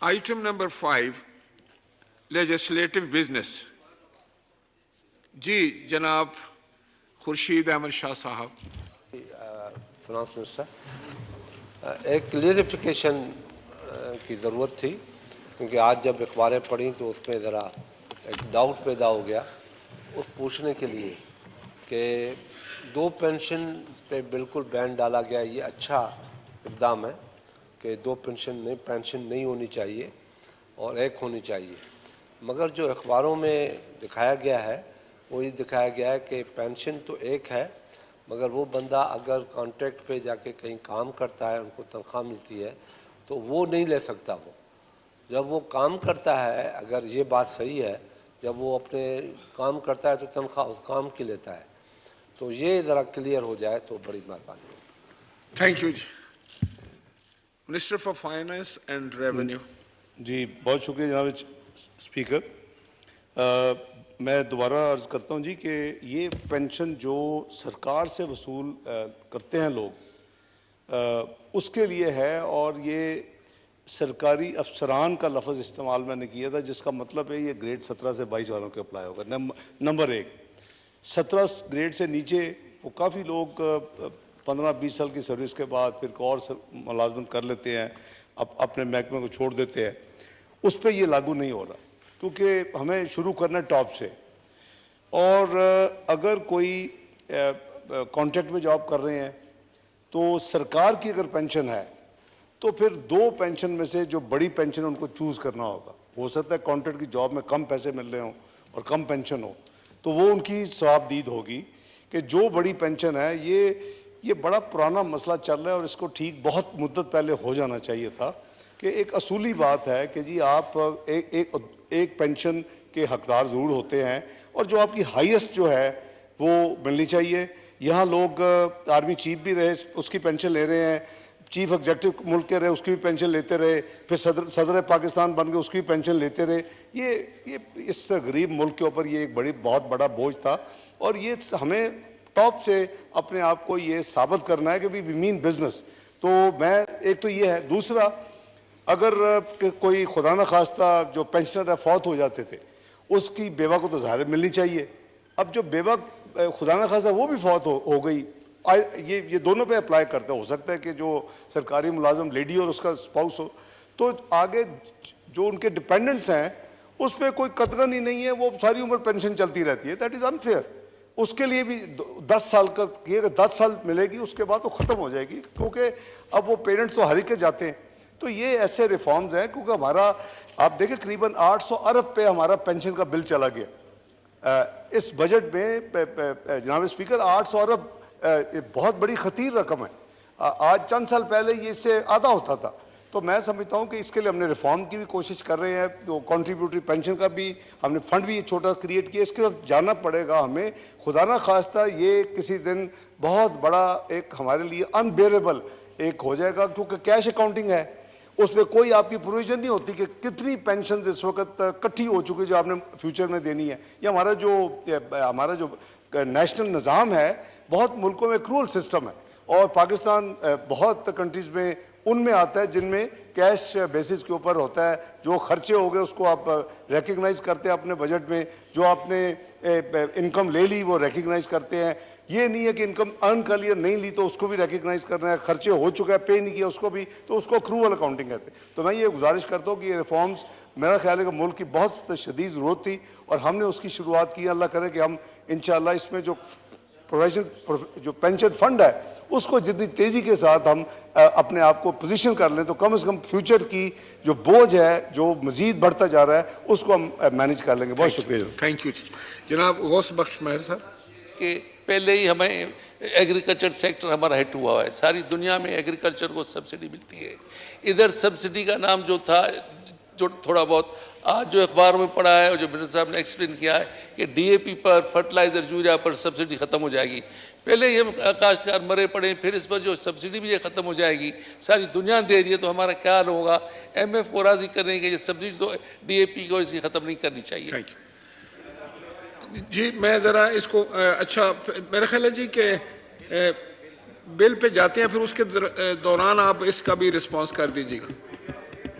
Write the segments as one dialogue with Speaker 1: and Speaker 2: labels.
Speaker 1: Item number 5, legislative business. जी जनाब खुर्शीद अहमद शाह साहब।
Speaker 2: Finance minister, एक क्लियरिफिकेशन की ज़रूरत थी, क्योंकि आज जब अखबारें पढ़ी तो उसमें ज़रा एक डाउट पैदा हो गया उस पूछने के लिए कि 2 पेंशन पे बिल्कुल बैन डाला गया। ये अच्छा इक़दाम है कि 2 पेंशन नहीं होनी चाहिए और एक होनी चाहिए, मगर जो अखबारों में दिखाया गया है वो ये दिखाया गया है कि पेंशन तो एक है, मगर वो बंदा अगर कॉन्ट्रैक्ट पे जाके कहीं काम करता है, उनको तनख्वाह मिलती है, तो वो नहीं ले सकता। वो जब वो काम करता है, अगर ये बात सही है, जब वो अपने काम करता है तो तनख्वाह उस काम की लेता है। तो ये ज़रा क्लियर हो जाए तो बड़ी मेहरबानी होगी।
Speaker 1: Thank you ji. Minister for finance and revenue.
Speaker 3: जी बहुत शुक्रिया जनाब स्पीकर। मैं दोबारा अर्ज़ करता हूँ जी कि ये पेंशन जो सरकार से वसूल करते हैं लोग, उसके लिए है, और ये सरकारी अफसरान का लफ्ज़ इस्तेमाल मैंने किया था, जिसका मतलब है ये ग्रेड 17 से 22 वालों के अप्लाई होगा। नंबर 1, 17 ग्रेड से नीचे वो काफ़ी लोग 15-20 साल की सर्विस के बाद फिर और मुलाजमत कर लेते हैं, अपने महकमे को छोड़ देते हैं। उस पर ये लागू नहीं हो रहा, क्योंकि हमें शुरू करना है टॉप से। और अगर कोई कॉन्ट्रैक्ट में जॉब कर रहे हैं तो सरकार की अगर पेंशन है तो फिर 2 पेंशन में से जो बड़ी पेंशन है उनको चूज़ करना होगा। हो सकता है कॉन्ट्रैक्ट की जॉब में कम पैसे मिल रहे हों और कम पेंशन हो, तो वो उनकी सवाबदीद होगी कि जो बड़ी पेंशन है, ये बड़ा पुराना मसला चल रहा है और इसको ठीक बहुत मुद्दत पहले हो जाना चाहिए था कि एक असूली बात है कि जी आप एक पेंशन के हकदार ज़रूर होते हैं, और जो आपकी हाईएस्ट जो है वो मिलनी चाहिए। यहाँ लोग आर्मी चीफ भी रहे उसकी पेंशन ले रहे हैं, चीफ एग्जेक्टिव मुल्क के रहे उसकी भी पेंशन लेते रहे, फिर सदर पाकिस्तान बन गए उसकी भी पेंशन लेते रहे। ये इस गरीब मुल्क के ऊपर ये एक बहुत बड़ा बोझ था, और ये हमें टॉप से अपने आप को ये साबित करना है कि वी मीन बिजनेस। तो मैं एक तो ये है। दूसरा, अगर कोई खुदा न खास्ता जो पेंशनर है फौत हो जाते थे, उसकी बेवा को तो ज़ाहिर मिलनी चाहिए। अब जो बेवा खुदा न खास्ता वो भी फौत हो गई, ये दोनों पे अप्लाई करते हो सकता है कि जो सरकारी मुलाजम लेडी और उसका स्पाउस हो, तो आगे जो उनके डिपेंडेंट्स हैं उस पर कोई कतगन ही नहीं है, वो सारी उम्र पेंशन चलती रहती है। That is unfair. उसके लिए भी 10 साल का किए, 10 साल मिलेगी, उसके बाद तो ख़त्म हो जाएगी, क्योंकि अब वो पेरेंट्स तो हर के जाते हैं। तो ये ऐसे रिफॉर्म्स हैं, क्योंकि हमारा आप देखें करीबन 800 अरब पे हमारा पेंशन का बिल चला गया इस बजट में। जनाब स्पीकर, 800 अरब बहुत बड़ी खतीर रकम है। आज चंद साल पहले ये इससे आधा होता था। तो मैं समझता हूँ कि इसके लिए हमने रिफॉर्म की भी कोशिश कर रहे हैं, तो कॉन्ट्रीब्यूटरी पेंशन का भी हमने फंड भी छोटा क्रिएट किया। इसके तरफ जाना पड़ेगा हमें। खुदा ना खास्ता ये किसी दिन बहुत बड़ा एक हमारे लिए अनबेरेबल एक हो जाएगा, क्योंकि कैश अकाउंटिंग है, उसमें कोई आपकी प्रोविजन नहीं होती कि कितनी पेंशन इस वक्त इकट्ठी हो चुकी है जो आपने फ्यूचर में देनी है। ये हमारा जो नेशनल निज़ाम है, बहुत मुल्कों में क्रूअल सिस्टम है, और पाकिस्तान बहुत कंट्रीज़ में उनमें आता है जिनमें कैश बेसिस के ऊपर होता है। जो खर्चे हो गए उसको आप रिकग्नाइज़ करते हैं अपने बजट में, जो आपने इनकम ले ली वो रिकग्नाइज़ करते हैं। ये नहीं है कि इनकम अर्न कर लिया, नहीं ली तो उसको भी रिकग्नाइज़ करना है, खर्चे हो चुका है पे नहीं किया उसको भी, तो उसको अक्रूवल अकाउंटिंग कहते हैं। तो मैं ये गुजारिश करता हूँ कि ये रिफॉर्म्स मेरा ख्याल है कि मुल्क की बहुत शदीद ज़रूरत थी, और हमने उसकी शुरुआत की। अल्लाह करे कि हम इंशाअल्लाह इसमें जो जो पेंशन फंड है उसको जितनी तेज़ी के साथ हम अपने आप को पोजीशन कर लें, तो कम से कम फ्यूचर की जो बोझ है जो मज़ीद बढ़ता जा रहा है उसको हम मैनेज कर लेंगे। बहुत शुक्रिया।
Speaker 1: थैंक यू जनाब गौस बख्श महर साहब।
Speaker 4: कि पहले ही हमें एग्रीकल्चर सेक्टर हमारा हिट हुआ है, सारी दुनिया में एग्रीकल्चर को सब्सिडी मिलती है। इधर सब्सिडी का नाम जो था, जो थोड़ा बहुत आज जो अखबारों में पढ़ा है और जो मिनिस्टर साहब ने एक्सप्लेन किया है कि डीएपी पर, फर्टिलाइज़र, यूरिया पर सब्सिडी ख़त्म हो जाएगी। पहले ये काश्तकार मरे पड़े, फिर इस पर जो सब्सिडी भी ये ख़त्म हो जाएगी, सारी दुनिया दे रही है, तो हमारा क्या हाल होगा। एमएफ को राज़ी करने के ये सब्सिडी तो डीएपी को इसकी ख़त्म नहीं करनी चाहिए।
Speaker 1: थैंक यू जी। मैं ज़रा इसको अच्छा मेरा ख्याल है जी कि बिल पे जाते हैं, फिर उसके दौरान आप इसका भी रिस्पॉन्स कर दीजिएगा।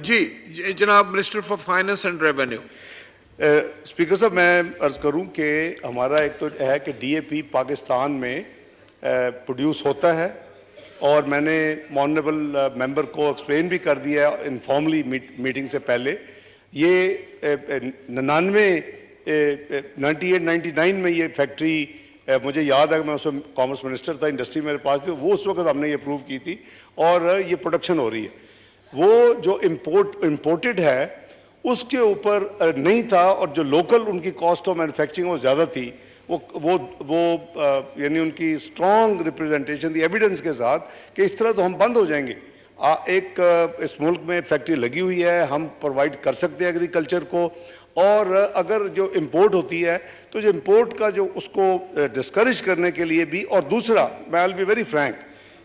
Speaker 1: जी जनाब minister for finance and revenue.
Speaker 3: Speaker साहब, मैं अर्ज़ करूं कि हमारा एक तो है कि डीएपी पाकिस्तान में प्रोड्यूस होता है और मैंने ऑनरेबल मेंबर को एक्सप्लेन भी कर दिया है इनफॉर्मली मीटिंग से पहले। ये 98-99 में ये फैक्ट्री मुझे याद है, मैं उसमें कॉमर्स मिनिस्टर था, इंडस्ट्री मेरे पास थी, वो उस वक्त हमने ये अप्रूव की थी और ये प्रोडक्शन हो रही है। वो जो इम्पोर्टेड है उसके ऊपर नहीं था और जो लोकल उनकी कॉस्ट ऑफ मैन्युफैक्चरिंग वो ज़्यादा थी। वो यानी उनकी स्ट्रॉन्ग रिप्रेजेंटेशन थी एविडेंस के साथ कि इस तरह तो हम बंद हो जाएंगे। एक इस मुल्क में फैक्ट्री लगी हुई है, हम प्रोवाइड कर सकते हैं एग्रीकल्चर को, और अगर जो इंपोर्ट होती है तो जो इंपोर्ट का जो उसको डिस्करेज करने के लिए भी। और दूसरा, मैं विल बी वेरी फ्रैंक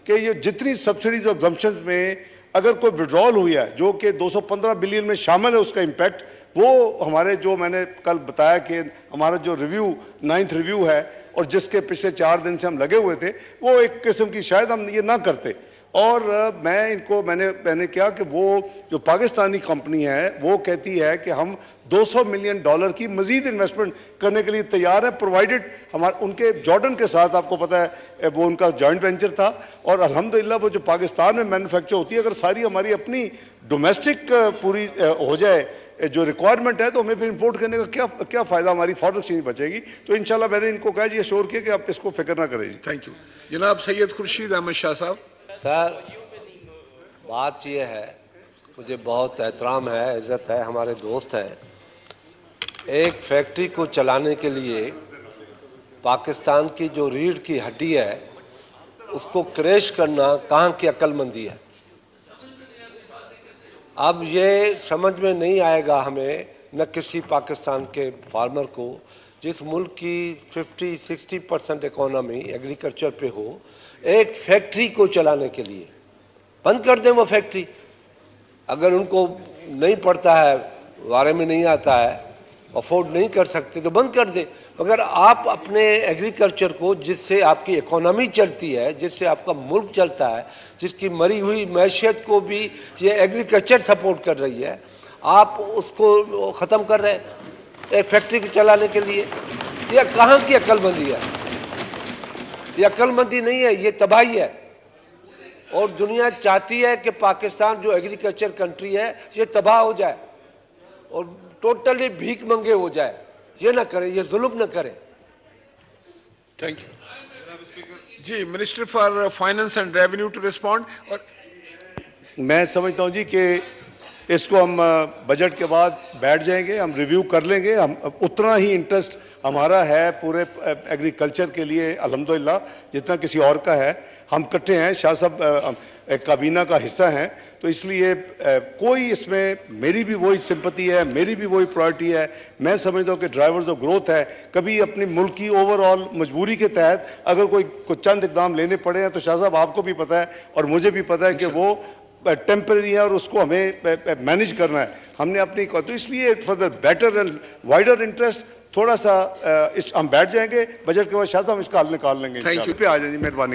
Speaker 3: कि ये जितनी सब्सिडीज और एग्जम्पशंस में अगर कोई विड्रॉल हुई है जो कि 215 बिलियन में शामिल है, उसका इम्पैक्ट वो हमारे जो मैंने कल बताया कि हमारा जो रिव्यू 9th रिव्यू है और जिसके पिछले 4 दिन से हम लगे हुए थे, वो एक किस्म की शायद हम ये ना करते। और मैंने क्या कि वो जो पाकिस्तानी कंपनी है वो कहती है कि हम $200 मिलियन की मजीद इन्वेस्टमेंट करने के लिए तैयार है, प्रोवाइडेड हमारे उनके जॉर्डन के साथ, आपको पता है वो उनका जॉइंट वेंचर था। और अल्हम्दुलिल्लाह वो जो पाकिस्तान में मैन्युफैक्चर होती है, अगर सारी हमारी अपनी डोमेस्टिक पूरी हो जाए जो रिक्वायरमेंट है, तो हमें फिर इंपोर्ट करने का क्या फ़ायदा, हमारी फॉरेन एक्सचेंज बचेगी। तो इंशाल्लाह मैंने इनको कहा जी, श्योर किया कि आप इसको फिक्र ना करें जी।
Speaker 1: थैंक यू जनाब सैयद खुर्शीद अहमद शाह साहब।
Speaker 2: सर, बात यह है, मुझे बहुत एहतराम है, इज़्ज़त है, हमारे दोस्त हैं। एक फैक्ट्री को चलाने के लिए पाकिस्तान की जो रीढ़ की हड्डी है उसको क्रैश करना कहाँ की अक्लमंदी है। अब ये समझ में नहीं आएगा हमें, न किसी पाकिस्तान के फार्मर को, जिस मुल्क की 50-60% इकोनॉमी एग्रीकल्चर पे हो, एक फैक्ट्री को चलाने के लिए बंद कर दें वो फैक्ट्री। अगर उनको नहीं पड़ता है, बारे में नहीं आता है, अफोर्ड नहीं कर सकते तो बंद कर दें। मगर आप अपने एग्रीकल्चर को, जिससे आपकी इकोनॉमी चलती है, जिससे आपका मुल्क चलता है, जिसकी मरी हुई मैशियत को भी ये एग्रीकल्चर सपोर्ट कर रही है, आप उसको ख़त्म कर रहे हैं एक फैक्ट्री को चलाने के लिए। ये कहाँ की अक्लमंदी है? ये अक्लमंदी नहीं है, ये तबाही है। और दुनिया चाहती है कि पाकिस्तान जो एग्रीकल्चर कंट्री है ये तबाह हो जाए और टोटली भीख मंगे हो जाए। ये ना करें, ये जुल्म ना करें।
Speaker 1: Thank you ji. Minister for finance and revenue to respond. और
Speaker 3: मैं समझता हूँ जी कि इसको हम बजट के बाद बैठ जाएंगे, हम रिव्यू कर लेंगे। हम उतना ही इंटरेस्ट हमारा है पूरे एग्रीकल्चर के लिए अल्हम्दुलिल्लाह जितना किसी और का है। हम इकट्ठे हैं, शाह साहब काबीना का हिस्सा हैं, तो इसलिए कोई इसमें मेरी भी वही सिंपति है, मेरी भी वही प्रायोरिटी है। मैं समझता हूँ कि ड्राइवर्स ऑफ ग्रोथ है, कभी अपनी मुल्क की ओवरऑल मजबूरी के तहत अगर कोई चंद इकदाम लेने पड़े हैं तो शाह साहब आपको भी पता है और मुझे भी पता है कि वो टेम्परेरी है और उसको हमें मैनेज करना है। हमने अपनी, तो इसलिए for the better and wider interest थोड़ा सा हम बैठ जाएंगे, बजट के बाद शायद हम इसका हल निकाल लेंगे।
Speaker 1: थैंक यू
Speaker 3: पे आ जाएंगे, मेहरबानी।